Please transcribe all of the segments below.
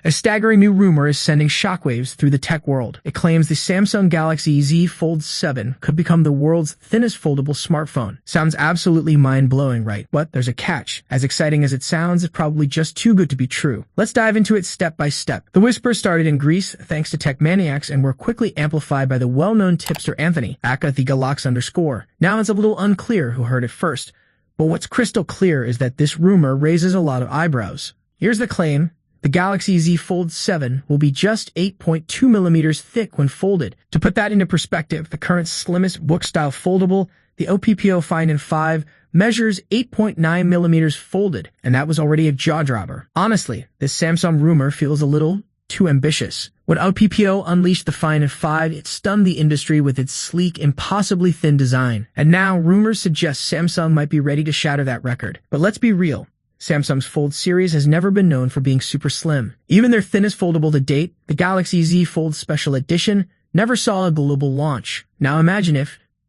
A staggering new rumor is sending shockwaves through the tech world. It claims the Samsung Galaxy Z Fold 7 could become the world's thinnest foldable smartphone. Sounds absolutely mind-blowing, right? But there's a catch. As exciting as it sounds, it's probably just too good to be true. Let's dive into it step by step. The whispers started in Greece thanks to tech maniacs and were quickly amplified by the well-known tipster Anthony, aka the Galax_. Now it's a little unclear who heard it first, but what's crystal clear is that this rumor raises a lot of eyebrows. Here's the claim. The Galaxy Z Fold 7 will be just 8.2 millimeters thick when folded. To put that into perspective, the current slimmest book-style foldable, the Oppo Find N5, measures 8.9 millimeters folded, and that was already a jaw-dropper. Honestly, this Samsung rumor feels a little too ambitious. When Oppo unleashed the Find N5, it stunned the industry with its sleek, impossibly thin design. And now, rumors suggest Samsung might be ready to shatter that record. But let's be real. Samsung's Fold series has never been known for being super slim. Even their thinnest foldable to date, the Galaxy Z Fold Special Edition, never saw a global launch. Now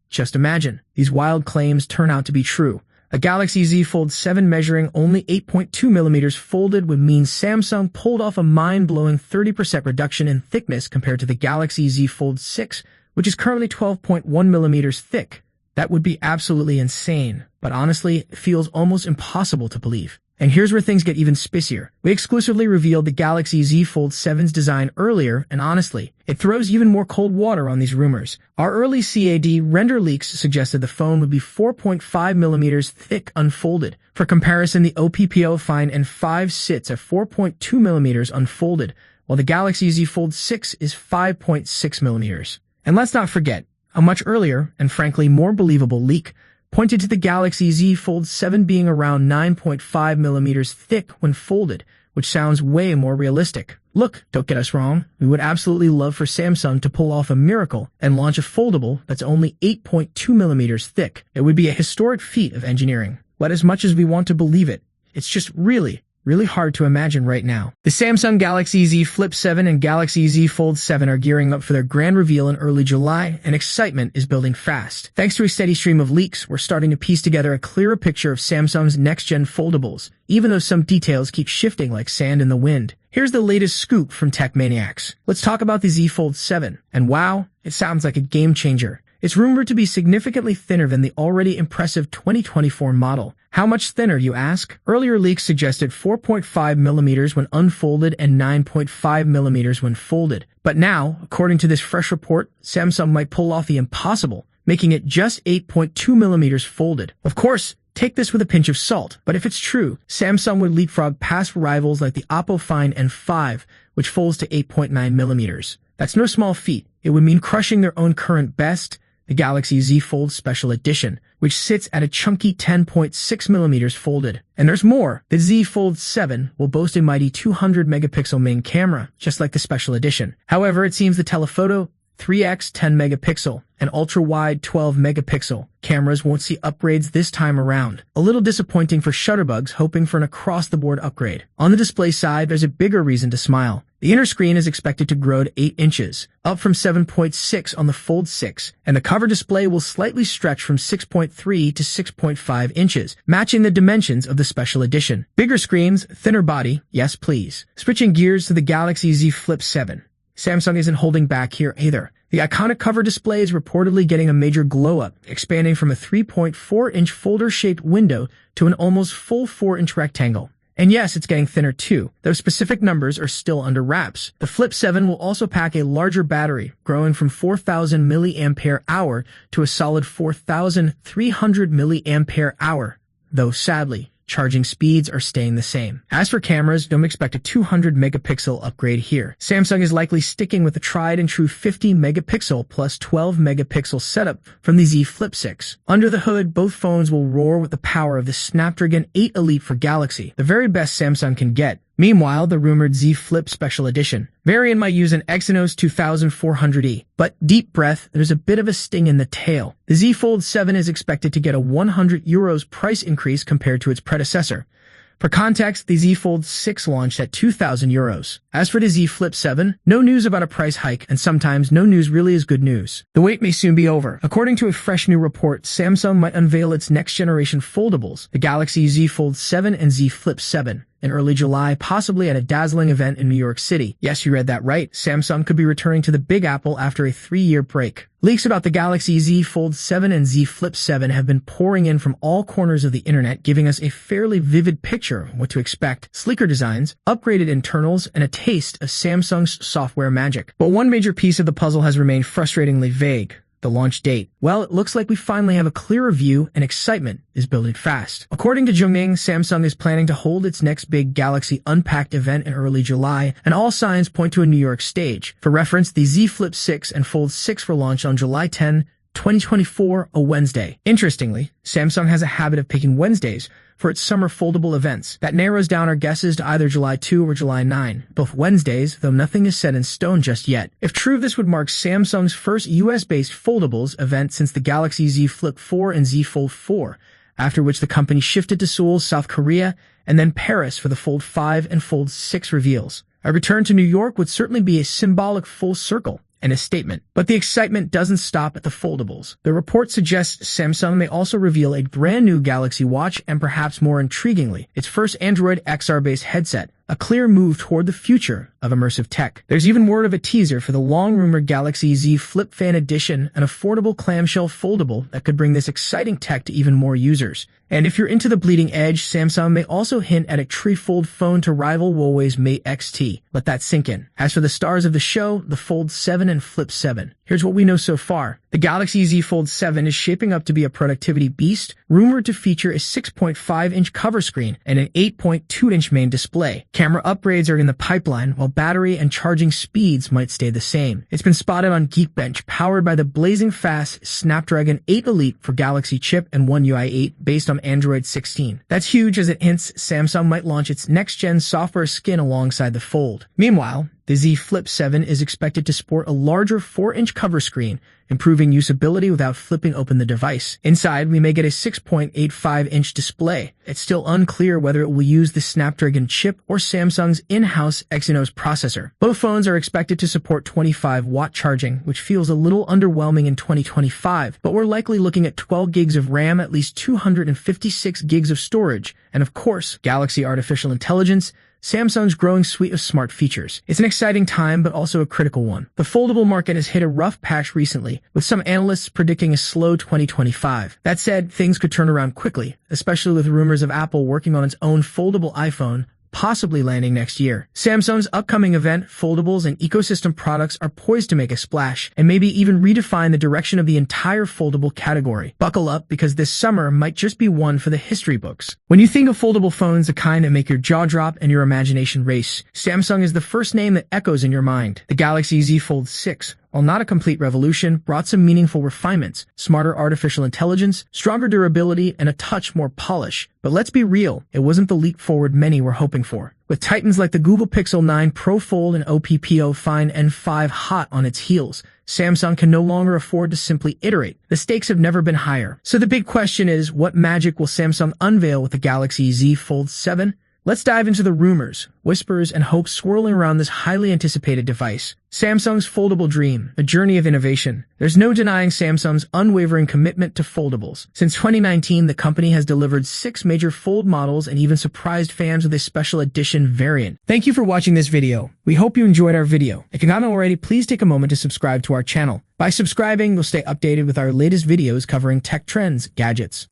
just imagine, these wild claims turn out to be true. A Galaxy Z Fold 7 measuring only 8.2 millimeters folded would mean Samsung pulled off a mind-blowing 30% reduction in thickness compared to the Galaxy Z Fold 6, which is currently 12.1 millimeters thick. That would be absolutely insane, but honestly, it feels almost impossible to believe. And here's where things get even spicier. We exclusively revealed the Galaxy Z Fold 7's design earlier, and honestly, it throws even more cold water on these rumors. Our early CAD render leaks suggested the phone would be 4.5 millimeters thick unfolded. For comparison, the Oppo Find N5 sits at 4.2 millimeters unfolded, while the Galaxy Z Fold 6 is 5.6 millimeters. And let's not forget, a much earlier, and frankly more believable leak, pointed to the Galaxy Z Fold 7 being around 9.5 millimeters thick when folded, which sounds way more realistic. Look, don't get us wrong, we would absolutely love for Samsung to pull off a miracle and launch a foldable that's only 8.2 millimeters thick. It would be a historic feat of engineering. But as much as we want to believe it, it's just really hard to imagine right now. The Samsung Galaxy Z Flip 7 and Galaxy Z Fold 7 are gearing up for their grand reveal in early July, and excitement is building fast. Thanks to a steady stream of leaks, we're starting to piece together a clearer picture of Samsung's next-gen foldables, even though some details keep shifting like sand in the wind. Here's the latest scoop from tech maniacs. Let's talk about the Z Fold 7. And wow, it sounds like a game changer. It's rumored to be significantly thinner than the already impressive 2024 model. How much thinner, you ask? Earlier leaks suggested 4.5 millimeters when unfolded and 9.5 millimeters when folded. But now, according to this fresh report, Samsung might pull off the impossible, making it just 8.2 millimeters folded. Of course, take this with a pinch of salt, but if it's true, Samsung would leapfrog past rivals like the Oppo Find N5, which folds to 8.9 millimeters. That's no small feat. It would mean crushing their own current best, the Galaxy Z Fold Special Edition, which sits at a chunky 10.6 millimeters folded. And there's more. The Z Fold 7 will boast a mighty 200-megapixel main camera, just like the Special Edition. However, it seems the telephoto 3x 10-megapixel and ultra-wide 12-megapixel cameras won't see upgrades this time around. A little disappointing for shutterbugs hoping for an across-the-board upgrade. On the display side, there's a bigger reason to smile. The inner screen is expected to grow to 8 inches, up from 7.6 on the Fold 6, and the cover display will slightly stretch from 6.3 to 6.5 inches, matching the dimensions of the Special Edition. Bigger screens, thinner body, yes please. Switching gears to the Galaxy Z Flip 7. Samsung isn't holding back here either. The iconic cover display is reportedly getting a major glow-up, expanding from a 3.4-inch folder-shaped window to an almost full 4-inch rectangle. And yes, it's getting thinner too, though specific numbers are still under wraps. The Flip 7 will also pack a larger battery, growing from 4,000 mAh to a solid 4,300 mAh, though sadly, charging speeds are staying the same. As for cameras, don't expect a 200-megapixel upgrade here. Samsung is likely sticking with the tried-and-true 50-megapixel plus 12-megapixel setup from the Z Flip 6. Under the hood, both phones will roar with the power of the Snapdragon 8 Elite for Galaxy, the very best Samsung can get. Meanwhile, the rumored Z Flip Special Edition variant might use an Exynos 2400E, but deep breath, there's a bit of a sting in the tail. The Z Fold 7 is expected to get a €100 price increase compared to its predecessor. For context, the Z Fold 6 launched at €2,000. As for the Z Flip 7, no news about a price hike, and sometimes no news really is good news. The wait may soon be over. According to a fresh new report, Samsung might unveil its next-generation foldables, the Galaxy Z Fold 7 and Z Flip 7. in early July, possibly at a dazzling event in New York City. Yes, you read that right. Samsung could be returning to the Big Apple after a 3-year break. Leaks about the Galaxy Z Fold 7 and Z Flip 7 have been pouring in from all corners of the internet, giving us a fairly vivid picture of what to expect: sleeker designs, upgraded internals, and a taste of Samsung's software magic. But one major piece of the puzzle has remained frustratingly vague: the launch date. Well, it looks like we finally have a clearer view, and excitement is building fast. According to Jungming, Samsung is planning to hold its next big Galaxy Unpacked event in early July, and all signs point to a New York stage. For reference, the Z Flip 6 and Fold 6 were launched on July 10, 2024, a Wednesday. Interestingly, Samsung has a habit of picking Wednesdays for its summer foldable events. That narrows down our guesses to either July 2 or July 9, both Wednesdays, though nothing is set in stone just yet. If true, this would mark Samsung's first US-based foldables event since the Galaxy Z Flip 4 and Z Fold 4, after which the company shifted to Seoul, South Korea, and then Paris for the Fold 5 and Fold 6 reveals. A return to New York would certainly be a symbolic full circle and a statement. But the excitement doesn't stop at the foldables. The report suggests Samsung may also reveal a brand new Galaxy Watch and, perhaps more intriguingly, its first Android XR-based headset, a clear move toward the future of immersive tech. There's even word of a teaser for the long-rumored Galaxy Z Flip Fan Edition, an affordable clamshell foldable that could bring this exciting tech to even more users. And if you're into the bleeding edge, Samsung may also hint at a trifold phone to rival Huawei's Mate XT. Let that sink in. As for the stars of the show, the Fold 7 and Flip 7. Here's what we know so far. The Galaxy Z Fold 7 is shaping up to be a productivity beast, rumored to feature a 6.5-inch cover screen and an 8.2-inch main display. Camera upgrades are in the pipeline, while battery and charging speeds might stay the same. It's been spotted on Geekbench, powered by the blazing fast Snapdragon 8 Elite for Galaxy chip and One UI 8 based on Android 16. That's huge, as it hints Samsung might launch its next-gen software skin alongside the Fold. Meanwhile, the Z Flip 7 is expected to sport a larger 4-inch cover screen, improving usability without flipping open the device. Inside, we may get a 6.85-inch display. It's still unclear whether it will use the Snapdragon chip or Samsung's in-house Exynos processor. Both phones are expected to support 25-watt charging, which feels a little underwhelming in 2025, but we're likely looking at 12 gigs of RAM, at least 256 gigs of storage, and of course, Galaxy Artificial Intelligence, Samsung's growing suite of smart features. It's an exciting time, but also a critical one. The foldable market has hit a rough patch recently, with some analysts predicting a slow 2025. That said, things could turn around quickly, especially with rumors of Apple working on its own foldable iPhone, possibly landing next year. Samsung's upcoming event, foldables, and ecosystem products are poised to make a splash, and maybe even redefine the direction of the entire foldable category. Buckle up, because this summer might just be one for the history books. When you think of foldable phones, the kind that make your jaw drop and your imagination race, Samsung is the first name that echoes in your mind. The Galaxy Z Fold 6, while not a complete revolution, brought some meaningful refinements: smarter artificial intelligence, stronger durability, and a touch more polish. But let's be real, it wasn't the leap forward many were hoping for. With titans like the Google Pixel 9 Pro Fold and Oppo Find N5 hot on its heels, Samsung can no longer afford to simply iterate. The stakes have never been higher. So the big question is, what magic will Samsung unveil with the Galaxy Z Fold 7? Let's dive into the rumors, whispers, and hopes swirling around this highly anticipated device. Samsung's foldable dream, a journey of innovation. There's no denying Samsung's unwavering commitment to foldables. Since 2019, the company has delivered 6 major fold models and even surprised fans with a special edition variant. Thank you for watching this video. We hope you enjoyed our video. If you haven't already, please take a moment to subscribe to our channel. By subscribing, you'll stay updated with our latest videos covering tech trends, gadgets,